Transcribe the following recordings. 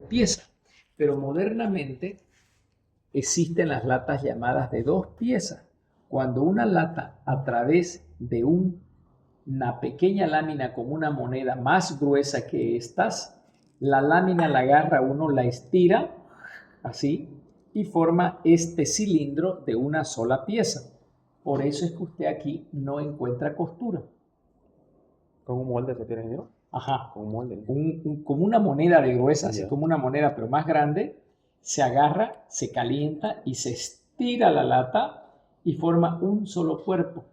pieza. Pero modernamente existen las latas llamadas de 2 piezas. Cuando una lata a través de una pequeña lámina con una moneda más gruesa que estas, la lámina la agarra uno, la estira así y forma este cilindro de una sola pieza. Por eso es que usted aquí no encuentra costura. ¿Con un molde se tiene, ¿no? Ajá, Con un molde. como una moneda de gruesa, así Ya. como una moneda pero más grande, se agarra, se calienta y se estira la lata y forma un solo cuerpo.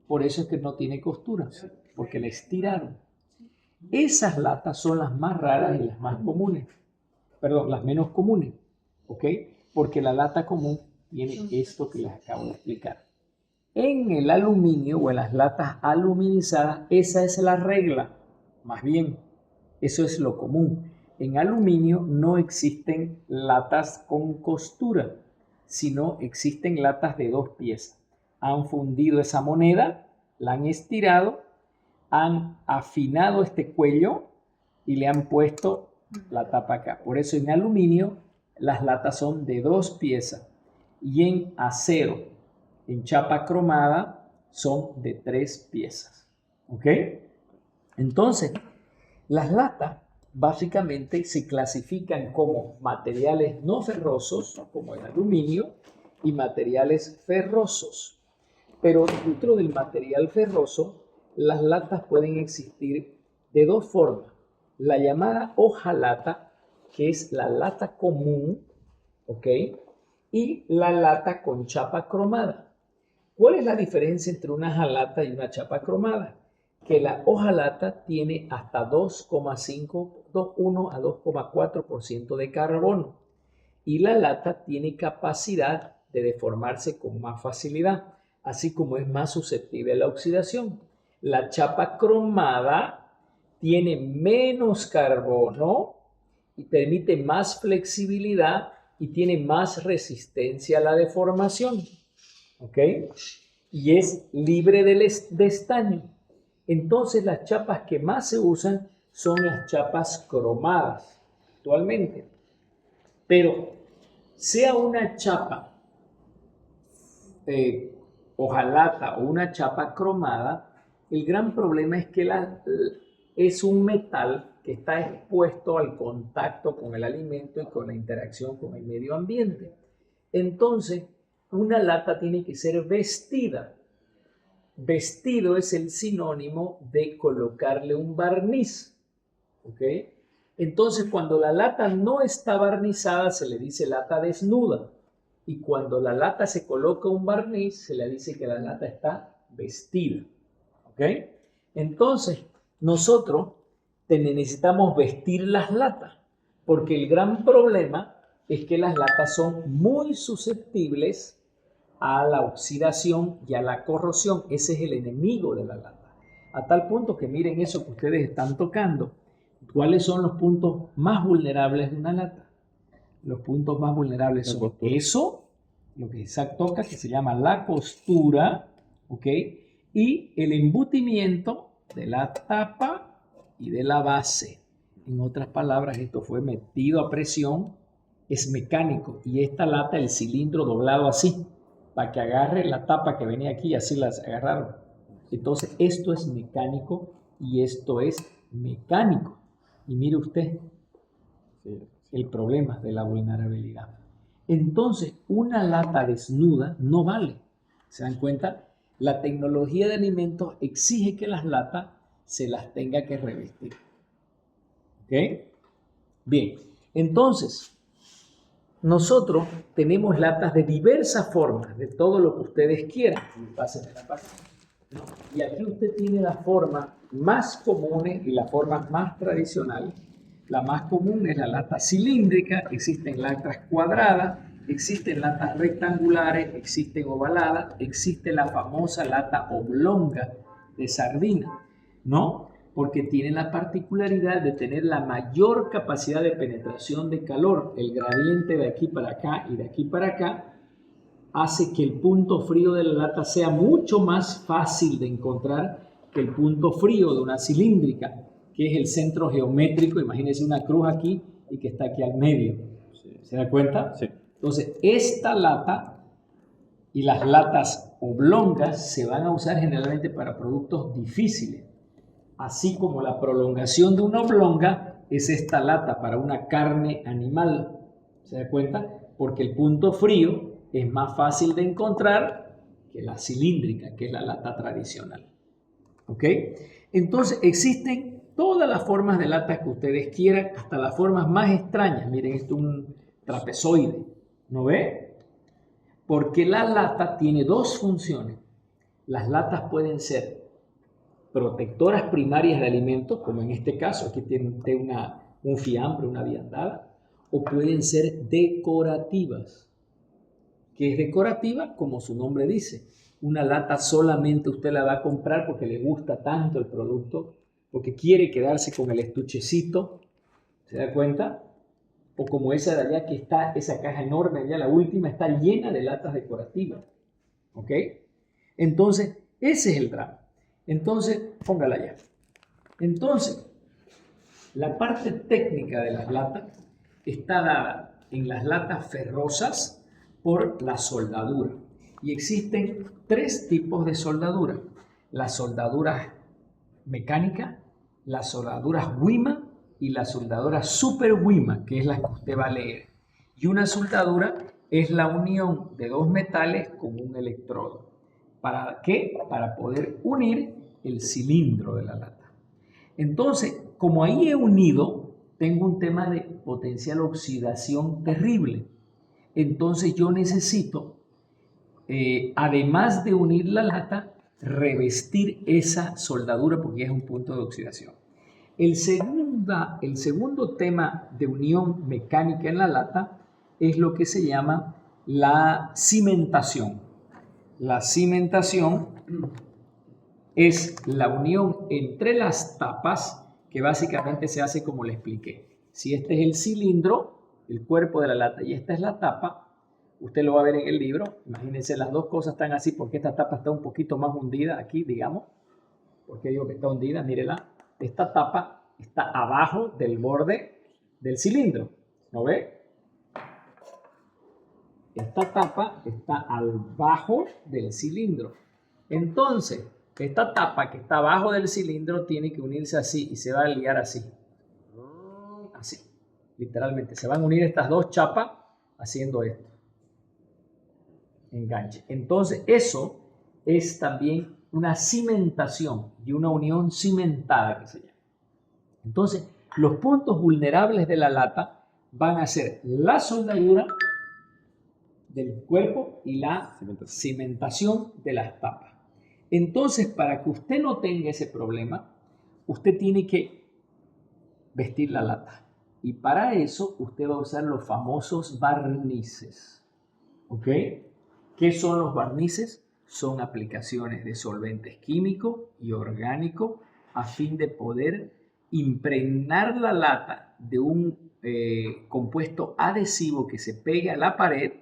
Por eso es que no tiene costura, porque la estiraron. Esas latas son las más raras y las más comunes. Perdón, las menos comunes, ¿ok? Porque la lata común tiene esto que les acabo de explicar. En el aluminio o en las latas aluminizadas, esa es la regla. Más bien, eso es lo común. En aluminio no existen latas con costura, sino existen latas de 2 piezas. Han fundido esa moneda, la han estirado, han afinado este cuello y le han puesto la tapa acá. Por eso en aluminio las latas son de 2 piezas y en acero, en chapa cromada, son de 3 piezas. ¿Ok? Entonces, las latas básicamente se clasifican como materiales no ferrosos, como el aluminio, y materiales ferrosos. Pero dentro del material ferroso, las latas pueden existir de 2 formas. La llamada hojalata, que es la lata común, ¿ok? Y la lata con chapa cromada. ¿Cuál es la diferencia entre una hojalata y una chapa cromada? Que la hojalata tiene hasta 2,5, 1 a 2,4% de carbono y la lata tiene capacidad de deformarse con más facilidad, así como es más susceptible a la oxidación. La chapa cromada tiene menos carbono y permite más flexibilidad y tiene más resistencia a la deformación. ¿Ok? Y es libre de estaño. Entonces las chapas que más se usan son las chapas cromadas actualmente. Pero sea una chapa hojalata o una chapa cromada, el gran problema es que es un metal que está expuesto al contacto con el alimento y con la interacción con el medio ambiente. Entonces, una lata tiene que ser vestida. Vestido es el sinónimo de colocarle un barniz. ¿Ok? Entonces, cuando la lata no está barnizada, se le dice lata desnuda. Y cuando la lata se coloca un barniz, se le dice que la lata está vestida. ¿Ok? Entonces, nosotros necesitamos vestir las latas, porque el gran problema es que las latas son muy susceptibles a la oxidación y a la corrosión. Ese es el enemigo de la lata. A tal punto que miren eso que ustedes están tocando. ¿Cuáles son los puntos más vulnerables de una lata? Los puntos más vulnerables son eso, lo que Isaac toca, que se llama la costura, ¿ok? Y el embutimiento de la tapa y de la base. En otras palabras, esto fue metido a presión, es mecánico. Y esta lata, el cilindro doblado así, para que agarre la tapa que venía aquí, así las agarraron. Entonces, esto es mecánico y esto es mecánico. Y mire usted el problema de la vulnerabilidad. Entonces, una lata desnuda no vale. ¿Se dan cuenta? La tecnología de alimentos exige que las latas se las tenga que revestir. ¿Ok? Bien, entonces, nosotros tenemos latas de diversas formas, de todo lo que ustedes quieran. Pásenme la página. Y aquí usted tiene las formas más comunes y las formas más tradicionales. La más común es la lata cilíndrica, existen latas cuadradas, existen latas rectangulares, existen ovaladas, existe la famosa lata oblonga de sardina, ¿no? Porque tiene la particularidad de tener la mayor capacidad de penetración de calor. El gradiente de aquí para acá y de aquí para acá hace que el punto frío de la lata sea mucho más fácil de encontrar que el punto frío de una cilíndrica, que es el centro geométrico. Imagínense una cruz aquí y que está aquí al medio. Sí. ¿Se da cuenta? Sí. Entonces, esta lata y las latas oblongas se van a usar generalmente para productos difíciles, así como la prolongación de una oblonga es esta lata para una carne animal. ¿Se da cuenta? Porque el punto frío es más fácil de encontrar que la cilíndrica, que es la lata tradicional. ¿Ok? Entonces existen todas las formas de latas que ustedes quieran, hasta las formas más extrañas. Miren, esto es un trapezoide. ¿No ve? Porque la lata tiene dos funciones. Las latas pueden ser protectoras primarias de alimentos, como en este caso, aquí tiene usted un fiambre, una viandada, o pueden ser decorativas. ¿Qué es decorativa? Como su nombre dice. Una lata solamente usted la va a comprar porque le gusta tanto el producto, porque quiere quedarse con el estuchecito, ¿se da cuenta? O como esa de allá que está, esa caja enorme allá, la última, está llena de latas decorativas. ¿Ok? Entonces, ese es el drama. Entonces, póngala allá. Entonces, la parte técnica de las latas está dada en las latas ferrosas por la soldadura. Y existen tres tipos de soldadura. Las soldaduras mecánicas, las soldaduras Wima y la soldadura Super Wima, que es la que usted va a leer. Y una soldadura es la unión de dos metales con un electrodo. ¿Para qué? Para poder unir el cilindro de la lata. Entonces, como ahí he unido, tengo un tema de potencial oxidación terrible. Entonces yo necesito, además de unir la lata, revestir esa soldadura porque es un punto de oxidación. El segundo tema de unión mecánica en la lata es lo que se llama la cimentación. La cimentación es la unión entre las tapas que básicamente se hace como le expliqué. Si este es el cilindro, el cuerpo de la lata, y esta es la tapa, usted lo va a ver en el libro. Imagínense, las dos cosas están así porque esta tapa está un poquito más hundida aquí, digamos. ¿Por qué digo que está hundida? Mírela. Esta tapa está abajo del borde del cilindro. ¿No ve? Esta tapa está abajo del cilindro. Entonces, esta tapa que está abajo del cilindro tiene que unirse así y se va a liar así. Así, literalmente. Se van a unir estas dos chapas haciendo esto. Enganche. Entonces, eso es también una cimentación y una unión cimentada que se llama. Entonces, los puntos vulnerables de la lata van a ser la soldadura del cuerpo y la cimentación de las tapas. Entonces, para que usted no tenga ese problema, usted tiene que vestir la lata. Y para eso, usted va a usar los famosos barnices. ¿Ok? ¿Qué son los barnices? Son aplicaciones de solventes químicos y orgánicos a fin de poder impregnar la lata de un compuesto adhesivo que se pegue a la pared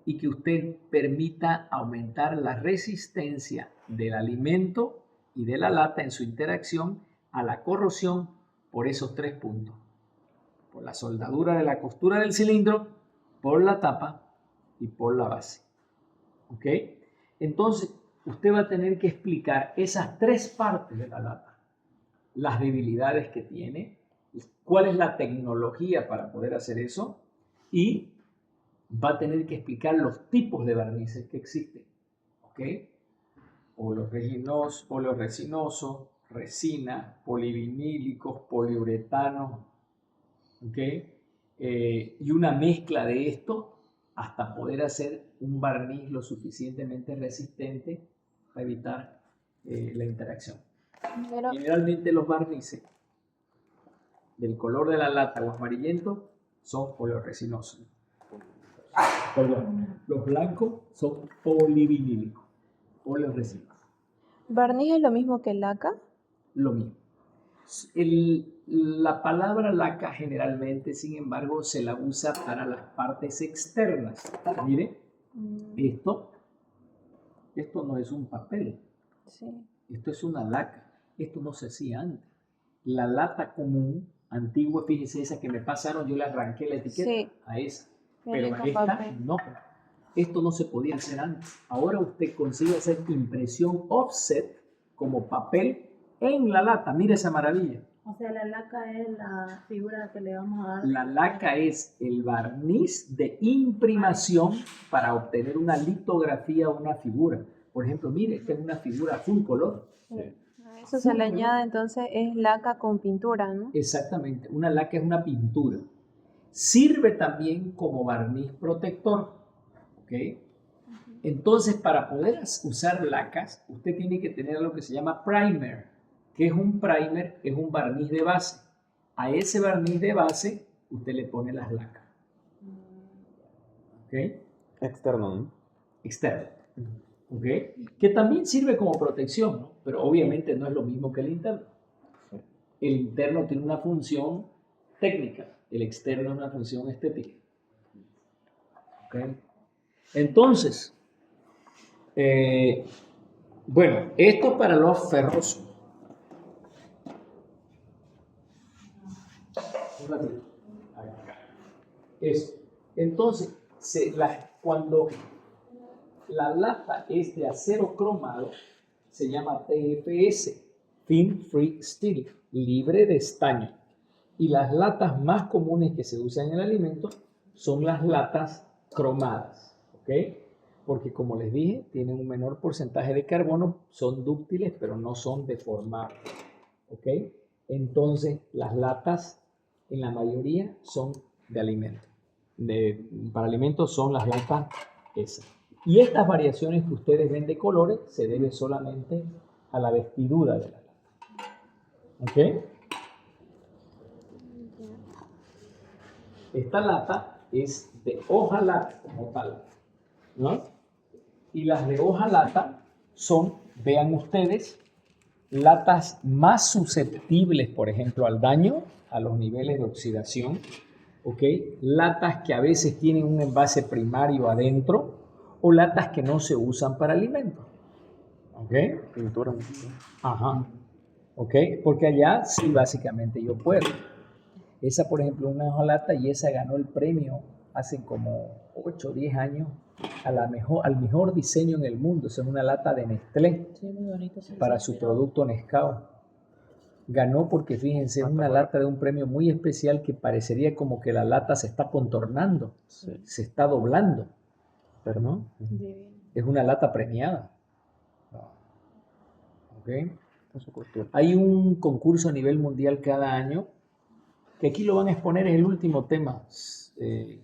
y que usted permita aumentar la resistencia del alimento y de la lata en su interacción a la corrosión por esos tres puntos. Por la soldadura de la costura del cilindro, por la tapa y por la base. ¿Ok? Entonces, usted va a tener que explicar esas tres partes de la lata. Las debilidades que tiene, cuál es la tecnología para poder hacer eso y va a tener que explicar los tipos de barnices que existen. ¿Ok? Oleoresinoso, resina, polivinílicos, poliuretanos. ¿Ok? Y una mezcla de esto hasta poder hacer un barniz lo suficientemente resistente para evitar la interacción. Pero, Generalmente los barnices del color de la lata o amarillento son oleoresinosos. Perdón, los blancos son polivinílicos, oleoresinosos. ¿barniz es lo mismo que laca? Lo mismo. La palabra laca generalmente, sin embargo, se la usa para las partes externas. Mire, esto no es un papel, Sí. esto es una laca. Esto no se hacía antes. La lata común antigua, fíjese esa que me pasaron, yo le arranqué la etiqueta Sí. a esa, Viene pero a con esta papel. no. Esto no se podía hacer antes. Ahora usted consigue hacer impresión offset como papel en la lata. Mire esa maravilla. O sea, la laca es la figura que le vamos a dar. La laca es el barniz de imprimación para obtener una litografía o una figura. Por ejemplo, mire, esta es una figura full color. A eso se le añade entonces es laca con pintura, ¿no? Exactamente, una laca es una pintura. Sirve también como barniz protector. ¿Ok? Entonces, para poder usar lacas, usted tiene que tener lo que se llama primer. ¿Qué es un primer? Es un barniz de base. A ese barniz de base, usted le pone las lacas. ¿Ok? Externo, ¿no? Externo. ¿Ok? Que también sirve como protección, ¿no? Pero obviamente no es lo mismo que el interno. El interno tiene una función técnica, el externo es una función estética. ¿Ok? Entonces, bueno, esto para los ferrosos. Un ratito. Acá. Eso. Entonces, cuando la lata es de acero cromado, se llama TFS, Thin Free Steel, libre de estaño. Y las latas más comunes que se usan en el alimento son las latas cromadas, ¿ok? Porque como les dije, tienen un menor porcentaje de carbono, son dúctiles, pero no son deformables, ¿ok? Entonces, las latas, en la mayoría, son de alimento. Para alimentos son las latas esas. Y estas variaciones que ustedes ven de colores se deben solamente a la vestidura de la lata, ¿ok? Esta lata es de hojalata como tal, ¿no? Y las de hojalata son, vean ustedes, latas más susceptibles, por ejemplo, al daño, a los niveles de oxidación, ¿ok? Latas que a veces tienen un envase primario adentro o latas que no se usan para alimentos, ¿ok? Pintura. Ajá, ¿ok? Porque allá sí, básicamente yo puedo. Esa, por ejemplo, una hojalata y esa ganó el premio hace como 8 o 10 años al mejor diseño en el mundo. Esa es una lata de Nestlé Sí, muy bonito. Sí, para sí, su pero- producto Nescau. Ganó porque, fíjense, es una lata de un premio muy especial que parecería como que la lata se está contornando, Sí. se está doblando, Pero ¿no? Divino. Es una lata premiada. ¿Ok? eso cuestión. Hay un concurso a nivel mundial cada año, que aquí lo van a exponer, es el último tema.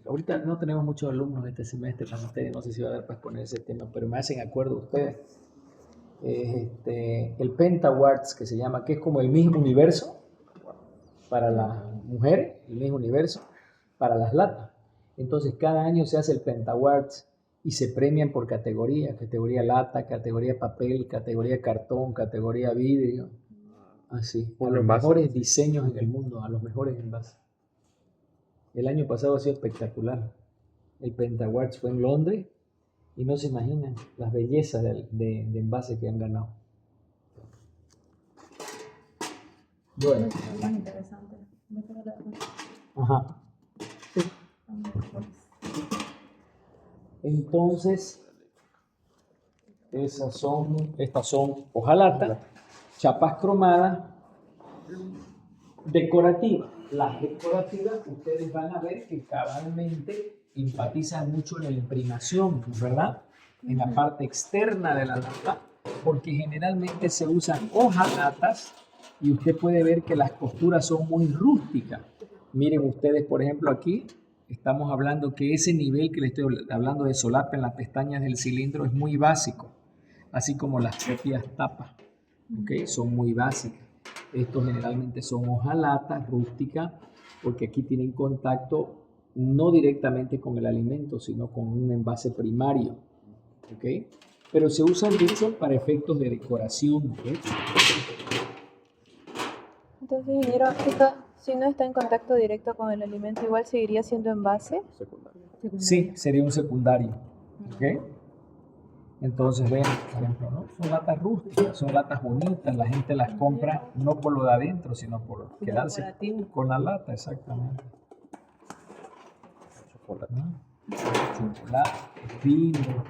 Ahorita no tenemos muchos alumnos este semestre con ustedes, no sé si va a dar para exponer ese tema, pero me hacen acuerdo ustedes. El Penta Awards, que se llama, que es como el mismo universo para las mujeres, el mismo universo para las latas. Entonces cada año se hace el Penta Awards y se premian por categoría lata, categoría papel, categoría cartón, categoría vidrio, así, a Por los envase. mejores diseños en el mundo, a los mejores envases. El año pasado ha sido espectacular. El Penta Awards fue en Londres y no se imaginan las bellezas de envase que han ganado. Bueno, Es más interesante. Yo creo que ajá. son mejores. Entonces, estas son hojalata, chapas cromadas, decorativas. Las decorativas ustedes van a ver que cabalmente enfatizan mucho en la imprimación, ¿verdad? En la parte externa de la lata, porque generalmente se usan hojalatas y usted puede ver que las costuras son muy rústicas. Miren ustedes, por ejemplo, aquí estamos hablando que ese nivel que le estoy hablando de solapa en las pestañas del cilindro es muy básico, así como las propias tapas, ¿ok? Son muy básicas. Estos generalmente son hojalatas rústicas porque aquí tienen contacto no directamente con el alimento, sino con un envase primario, ¿ok? Pero se usan mucho para efectos de decoración, ¿ok? Entonces, ingeniero, esto, si no está en contacto directo con el alimento, igual seguiría siendo envase. Secundario. Sí, sería un secundario, ¿ok? Entonces, ven, por ejemplo, ¿no? Son latas rústicas, son latas bonitas, la gente las compra no por lo de adentro, sino por quedarse Decorativo. con la lata, exactamente. Chocolate. ¿No? Chocolate, vino,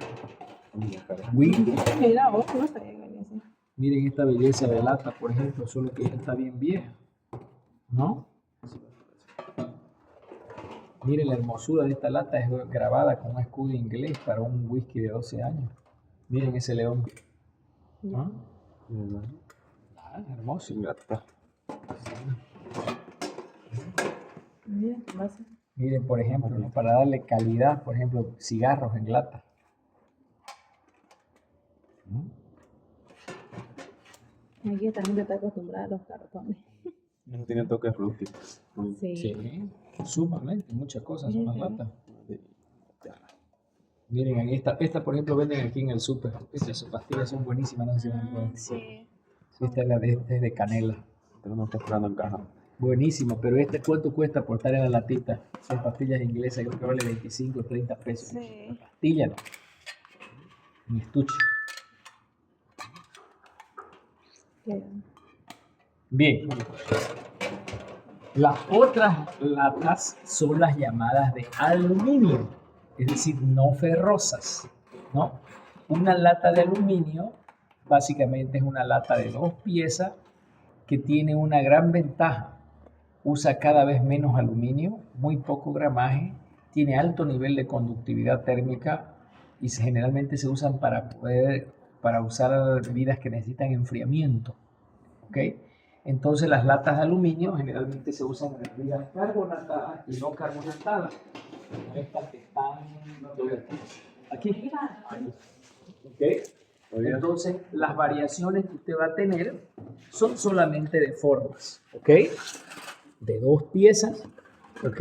whisky. Mira, vos no sabía que venía así. Miren esta belleza de lata, por ejemplo, solo que ya está bien vieja, ¿no? Miren la hermosura de esta lata, es grabada con un escudo inglés para un whisky de 12 años. Miren ese león. ¿No? Hermoso. Inglaterra. Mira, vas a- Miren, por ejemplo, ¿no? Para darle calidad, por ejemplo, cigarros en lata. ¿No? Aquí esta gente está acostumbrada a los cartones. No tiene toques rústicos. Sí. Sí, sumamente, muchas cosas son las Ujú. latas. Miren, ahí esta por ejemplo venden aquí en el súper. Estas pastillas son buenísimas, no sé si las han probado. Sí. Esta es esta es de canela. Pero no está esperando en caja. Buenísimo, pero ¿cuánto cuesta por estar en la latita? Son pastillas inglesas, creo que vale 25 o 30 pesos. Sí. Pastilla no, ni estuche. Qué- Bien. Las otras latas son las llamadas de aluminio, es decir, no ferrosas, ¿no? Una lata de aluminio básicamente es una lata de 2 piezas que tiene una gran ventaja. Usa cada vez menos aluminio, muy poco gramaje, tiene alto nivel de conductividad térmica y generalmente se usan para usar bebidas que necesitan enfriamiento. ¿Ok? Entonces las latas de aluminio generalmente se usan en bebidas carbonatadas y no carbonatadas, como estas que están aquí. ¿Ok? Entonces las variaciones que usted va a tener son solamente de formas, ¿ok? De 2 piezas, ¿ok?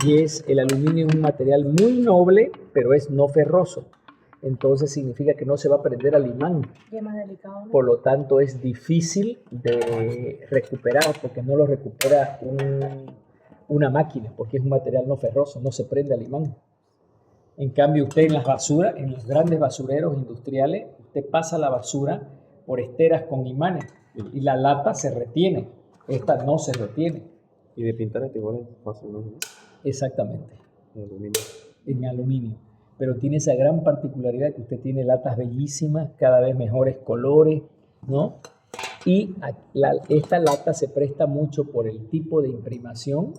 Y el aluminio es un material muy noble, pero es no ferroso. Entonces significa que no se va a prender al imán. Y es más delicado, ¿no? Por lo tanto, es difícil de recuperar porque no lo recupera una máquina, porque es un material no ferroso, no se prende al imán. En cambio, usted en las basuras, en los grandes basureros industriales, usted pasa la basura por esteras con imanes y la lata se retiene. Esta no se retiene. Y de pintar este igual es fácil, ¿no? Exactamente, De aluminio. en aluminio. Pero tiene esa gran particularidad que usted tiene latas bellísimas, cada vez mejores colores, ¿no? Y esta lata se presta mucho por el tipo de imprimación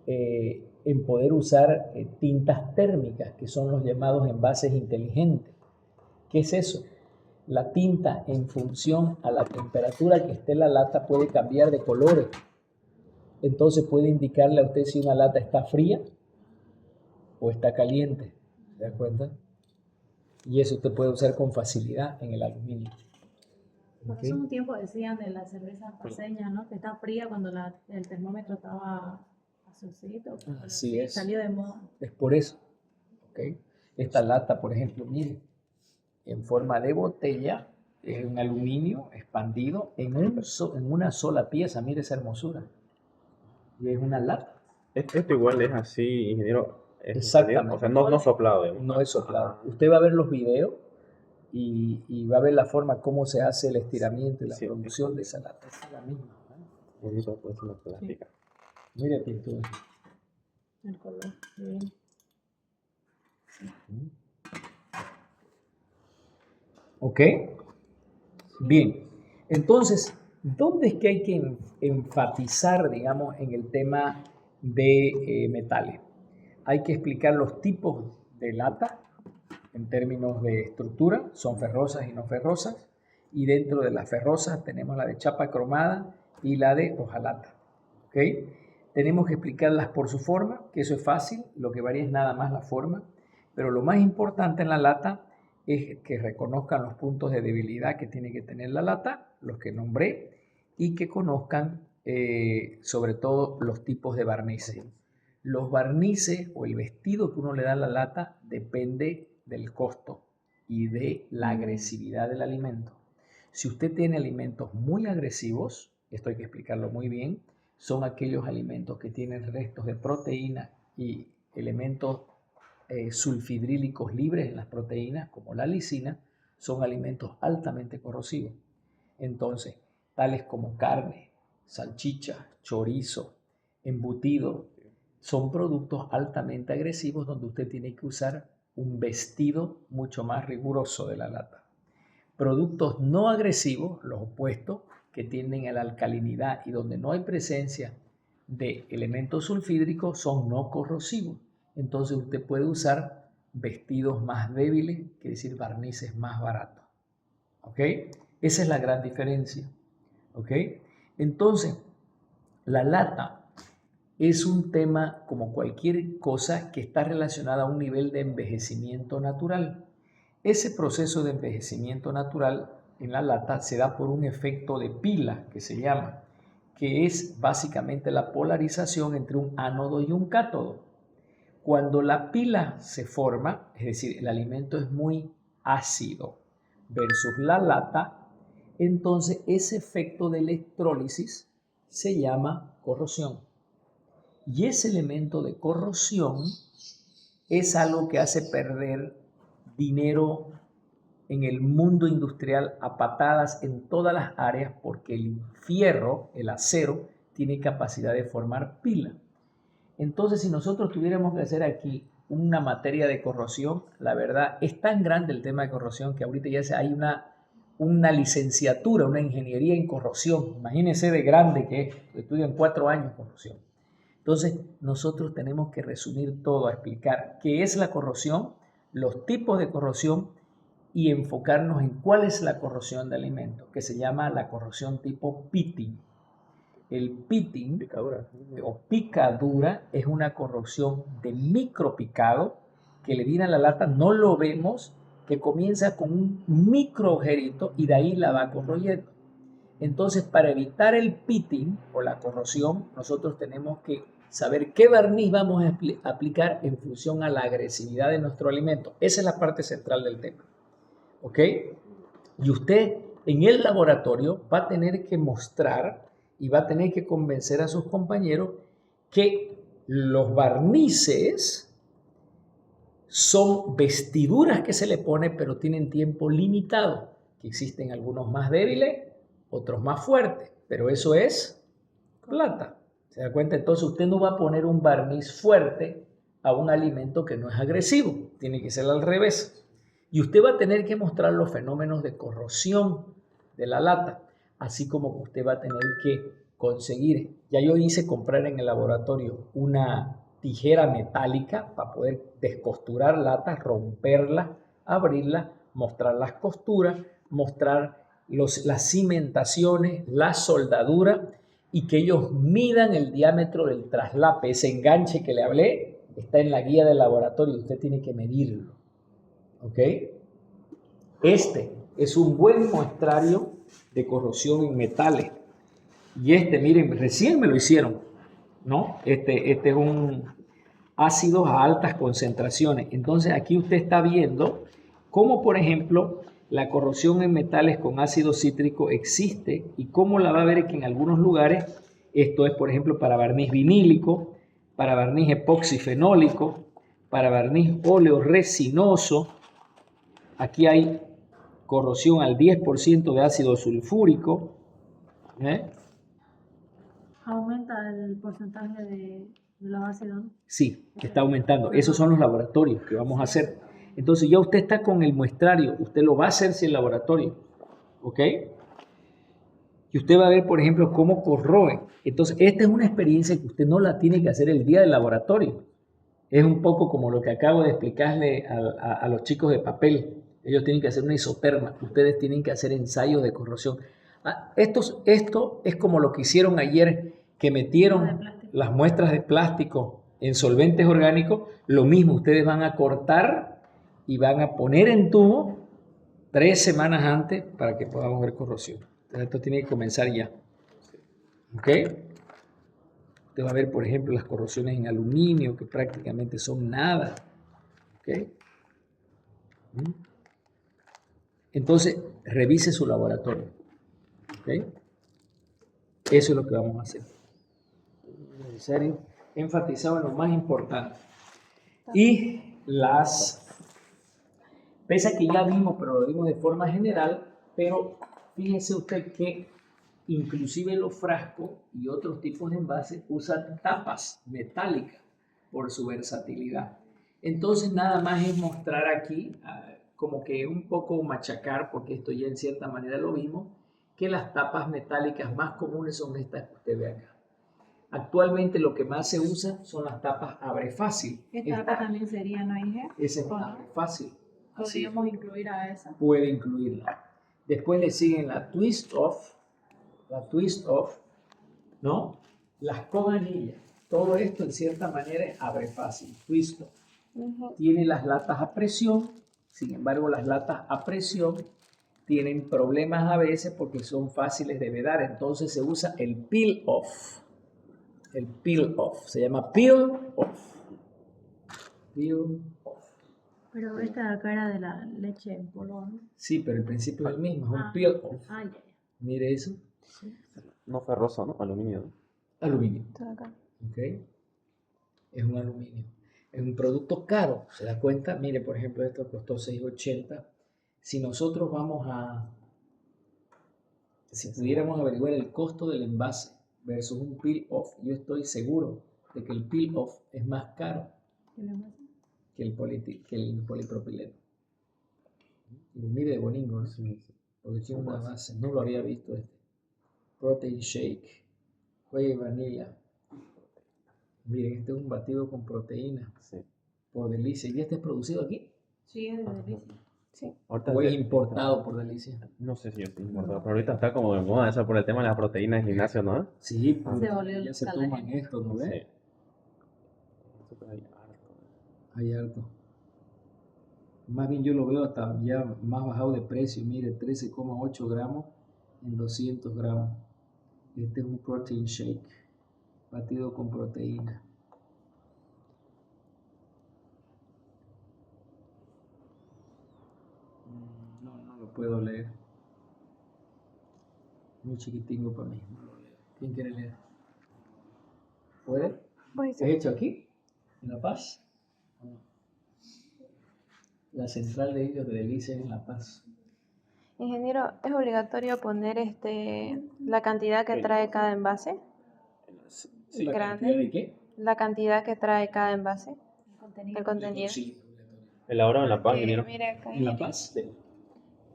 en poder usar tintas térmicas, que son los llamados envases inteligentes. ¿Qué es eso? La tinta, en función a la temperatura que esté la lata, puede cambiar de colores. Entonces puede indicarle a usted si una lata está fría o está caliente. ¿Se da cuenta? Y eso usted puede usar con facilidad en el aluminio. Por ¿Ok? eso un tiempo decían de la cerveza paceña, ¿no? Que está fría cuando el termómetro estaba azulcito. Así es. Salió de moda. Es por eso. ¿Ok? Esta lata, por ejemplo, mire, en forma de botella, es un aluminio expandido en una sola pieza. Mire esa hermosura. Y es una lata. Esto igual es así, ingeniero. Es Exactamente. o sea, no soplado, digamos. No es soplado. Usted va a ver los videos y va a ver la forma como se hace el estiramiento y la Sí. producción de esa lata. Es la misma. ¿No? Bonito, pues, una plástica. Mire pintura. El color. Bien. ¿Ok? Bien. Entonces, ¿dónde es que hay que enfatizar, digamos, en el tema de metales? Hay que explicar los tipos de lata en términos de estructura, son ferrosas y no ferrosas, y dentro de las ferrosas tenemos la de chapa cromada y la de hojalata. ¿Ok? Tenemos que explicarlas por su forma, que eso es fácil, lo que varía es nada más la forma, pero lo más importante en la lata es que reconozcan los puntos de debilidad que tiene que tener la lata, los que nombré, y que conozcan sobre todo los tipos de barnices. Los barnices o el vestido que uno le da a la lata depende del costo y de la agresividad del alimento. Si usted tiene alimentos muy agresivos, esto hay que explicarlo muy bien, son aquellos alimentos que tienen restos de proteína y elementos sulfidrílicos libres en las proteínas, como la lisina, son alimentos altamente corrosivos. Entonces, tales como carne, salchicha, chorizo, embutido, son productos altamente agresivos donde usted tiene que usar un vestido mucho más riguroso de la lata. Productos no agresivos, los opuestos, que tienden a la alcalinidad y donde no hay presencia de elementos sulfídricos, son no corrosivos. Entonces usted puede usar vestidos más débiles, quiere decir barnices más baratos. ¿Ok? Esa es la gran diferencia. ¿Ok? Entonces, la lata es un tema como cualquier cosa que está relacionada a un nivel de envejecimiento natural. Ese proceso de envejecimiento natural en la lata se da por un efecto de pila que se llama, que es básicamente la polarización entre un ánodo y un cátodo. Cuando la pila se forma, es decir, el alimento es muy ácido versus la lata, entonces ese efecto de electrólisis se llama corrosión. Y ese elemento de corrosión es algo que hace perder dinero en el mundo industrial a patadas en todas las áreas porque el fierro, el acero, tiene capacidad de formar pila. Entonces, si nosotros tuviéramos que hacer aquí una materia de corrosión, la verdad es tan grande el tema de corrosión que ahorita ya hay una licenciatura, una ingeniería en corrosión. Imagínense de grande que es, estudian 4 años corrosión. Entonces, nosotros tenemos que resumir todo a explicar qué es la corrosión, los tipos de corrosión y enfocarnos en cuál es la corrosión de alimentos, que se llama la corrosión tipo pitting. El pitting Picadura. o picadura es una corrosión de micropicado que le viene a la lata, no lo vemos, que comienza con un micro agujerito y de ahí la va corroyendo. Entonces, para evitar el pitting o la corrosión, nosotros tenemos que saber qué barniz vamos a aplicar en función a la agresividad de nuestro alimento. Esa es la parte central del tema. ¿Ok? Y usted en el laboratorio va a tener que mostrar y va a tener que convencer a sus compañeros que los barnices son vestiduras que se le pone, pero tienen tiempo limitado, que existen algunos más débiles, otros más fuertes, pero eso es plata. ¿Se da cuenta? Entonces usted no va a poner un barniz fuerte a un alimento que no es agresivo, tiene que ser al revés. Y usted va a tener que mostrar los fenómenos de corrosión de la lata, así como usted va a tener que conseguir, ya yo hice comprar en el laboratorio una tijera metálica para poder descosturar latas, romperlas, abrirlas, mostrar las costuras, mostrar las cimentaciones, la soldadura y que ellos midan el diámetro del traslape. Ese enganche que le hablé está en la guía del laboratorio, usted tiene que medirlo. ¿Ok? Este es un buen muestrario de corrosión en metales. Y miren, recién me lo hicieron, ¿no? Este es un ácido a altas concentraciones. Entonces aquí usted está viendo cómo, por ejemplo, la corrosión en metales con ácido cítrico existe y cómo la va a ver que en algunos lugares esto es, por ejemplo, para barniz vinílico, para barniz epoxifenólico, para barniz óleo resinoso. Aquí hay corrosión al 10% de ácido sulfúrico. Aumenta el porcentaje de los ácidos. Sí, está aumentando. Esos son los laboratorios que vamos a hacer. Entonces ya usted está con el muestrario, usted lo va a hacer sin laboratorio, ¿ok? Y usted va a ver, por ejemplo, cómo corroen. Entonces, esta es una experiencia que usted no la tiene que hacer el día del laboratorio. Es un poco como lo que acabo de explicarle a los chicos de papel. Ellos tienen que hacer una isoterma, ustedes tienen que hacer ensayos de corrosión. Esto es como lo que hicieron ayer, que metieron las muestras de plástico en solventes orgánicos. Lo mismo, ustedes van a cortar y van a poner en tubo 3 semanas antes para que podamos ver corrosión. Entonces, esto tiene que comenzar ya. ¿Ok? Usted va a ver, por ejemplo, las corrosiones en aluminio, que prácticamente son nada. ¿Ok? Entonces, revise su laboratorio. ¿Ok? Eso es lo que vamos a hacer. Es necesario enfatizar en lo más importante. Y pese a que ya vimos, pero lo vimos de forma general, pero fíjese usted que inclusive los frascos y otros tipos de envases usan tapas metálicas por su versatilidad. Entonces nada más es mostrar aquí, como que un poco machacar, porque esto ya en cierta manera lo vimos, que las tapas metálicas más comunes son estas que usted ve acá. Actualmente lo que más se usa son las tapas abre fácil. Esta acá también sería, ¿no, Inge? Esa es ¿O no? abre fácil. Así Podríamos incluir a esa. puede incluirla. Después le siguen la twist off, ¿no? Las con anillas. Todo esto en cierta manera es abre fácil, twist off. Ujú. Tiene las latas a presión, sin embargo las latas a presión tienen problemas a veces porque son fáciles de vedar, entonces se usa el peel off. El peel off, se llama peel off. Peel off. Pero esta de acá era de la leche en polvo, ¿no? Sí, pero el principio es el mismo, es un Ah. peel off. Ah, ya. Mire eso, No ferroso, ¿no? Aluminio, ¿no? aluminio. Está acá. ¿Ok? Es un aluminio. Es un producto caro, ¿se da cuenta? Mire, por ejemplo, esto costó $6.80. Si nosotros si pudiéramos averiguar el costo del envase versus un peel off, yo estoy seguro de que el peel off es más caro ¿Qué le pasa? que el polipropileno. Y mire de boningo, ¿no? Sí, sí. Porque tiene una base, no lo había visto este. Protein shake, whey vanilla. Miren, este es un batido con proteína Sí. por Delicia. ¿Y este es producido aquí? Sí, es de delicia. Sí. Ahorita ¿O es se- importado por Delicia? No sé si es importado, pero ahorita está como de moda eso por el tema de las proteínas en gimnasio, ¿no? Sí, porque Se volvió ya se loca la toman gente. esto, ¿no Sí. ves? Súper ahí harto. Hay harto. Más bien yo lo veo hasta ya más bajado de precio. Mire, 13,8 gramos en 200 gramos. Este es un protein shake, batido con proteína. No lo puedo leer. Muy chiquitingo para mí. No lo leo. ¿Quién quiere leer? ¿Puede? Voy a ¿Es hacer. hecho aquí? ¿En La Paz? La central de ellos de Delicia es en La Paz. Ingeniero, ¿es obligatorio poner la cantidad que trae cada envase? Sí. ¿La Grande. cantidad de qué? La cantidad que trae cada envase, El contenido. el contenido. Sí, obligatorio. Elaborado en La Paz, Ok, ingeniero. mire acá, ¿En La ingeniero. Paz?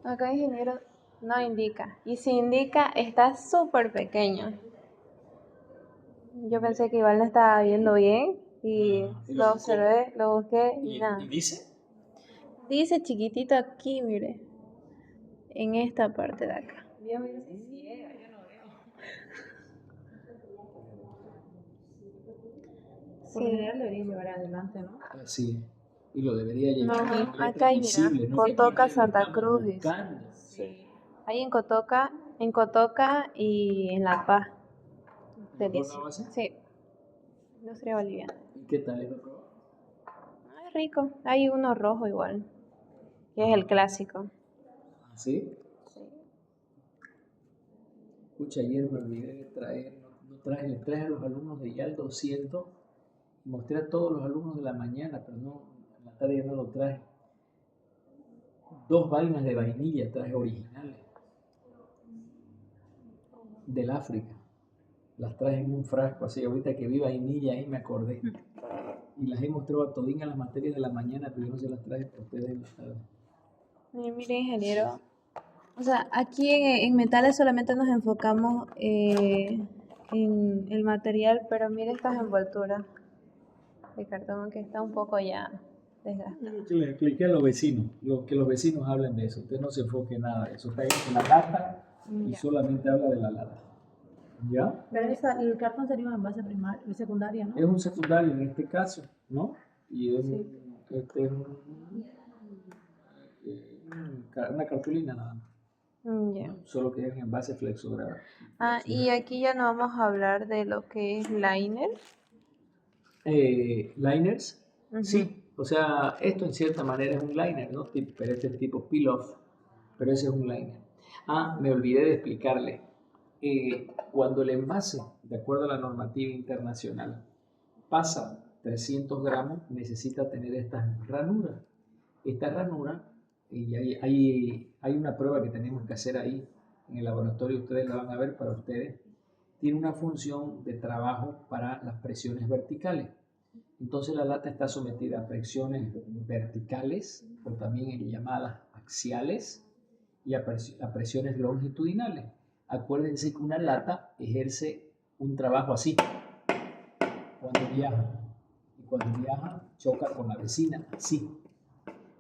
Acá, ingeniero, no indica. Y si indica, está súper pequeño. Yo pensé que igual no estaba viendo bien y ¿Y lo lo observé, lo busqué y nada. ¿Y dice? Dice chiquitito aquí, mire, en esta parte de acá. Dios mío, soy ciega, yo no veo. Por lo Sí. general debería llevar adelante, ¿no? Sí. Y lo debería No, llevar. acá hay, mira, Cotoca, Santa Cruz, dice. Sí. Hay en Cotoca y en La Paz. Delicioso. base? Sí. Industria boliviana. ¿Y qué tal es la prueba? Ah, es rico. Hay uno rojo igual, que es el clásico. ¿Sí? Sí. Escucha, ayer me olvidé de traer, les traje a los alumnos de YAL 200, mostré a todos los alumnos de la mañana, pero no, en la tarde ya no lo traje. 2 vainas de vainilla traje originales, del África. Las traje en un frasco, así ahorita que vi vainilla ahí me acordé. Y las he mostrado a todín en las materias de la mañana, pero yo no se las traje para ustedes en la tarde. Mire, ingeniero. O sea, aquí en metales solamente nos enfocamos en el material, pero mire estas envolturas de cartón que está un poco ya desgastada. Que le expliqué a los vecinos, que los vecinos hablen de eso, usted no se enfoque en nada de eso, está ahí en la lata y Ya. solamente habla de la lata. ¿Ya? Pero el cartón sería un envase primario, secundaria, ¿no? Es un secundario en este caso, ¿no? Y es Sí. una cartulina nada más, Ya. ¿no? Solo que es en envase flexogrado. Ah, y aquí ya no vamos a hablar de lo que es liner. Liners, Ujú. sí, o sea, esto en cierta manera es un liner, ¿no? Pero este es tipo peel-off, pero ese es un liner. Ah, me olvidé de explicarle. Cuando el envase, de acuerdo a la normativa internacional, pasa 300 gramos necesita tener estas ranuras. Esta ranura, y hay una prueba que tenemos que hacer ahí en el laboratorio, ustedes la van a ver para ustedes, tiene una función de trabajo para las presiones verticales. Entonces la lata está sometida a presiones verticales, o también llamadas axiales, y a presiones longitudinales. Acuérdense que una lata ejerce un trabajo así cuando viaja, y cuando viaja choca con la vecina así.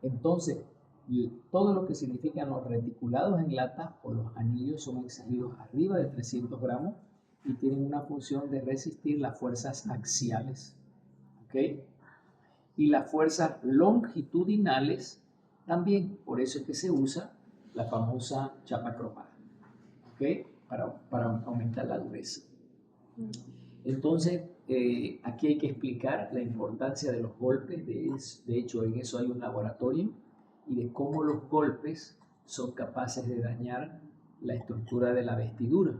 Entonces, todo lo que significan los reticulados en lata o los anillos son exigidos arriba de 300 gramos y tienen una función de resistir las fuerzas axiales. ¿Okay? Y las fuerzas longitudinales también, por eso es que se usa la famosa chapa cromada, ¿okay? Para aumentar la dureza. Entonces, aquí hay que explicar la importancia de los golpes, de hecho en eso hay un laboratorio, y de cómo los golpes son capaces de dañar la estructura de la vestidura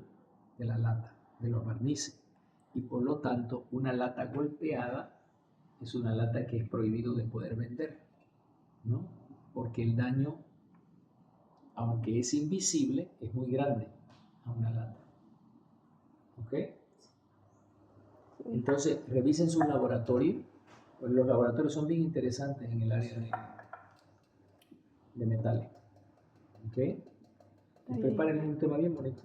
de la lata, de los barnices, y por lo tanto una lata golpeada es una lata que es prohibido de poder vender, ¿no? Porque el daño, aunque es invisible, es muy grande a una lata. ¿Ok? Entonces, revisen su laboratorio. Pues los laboratorios son bien interesantes en el área de metales. ¿Ok? Y preparen un tema bien bonito.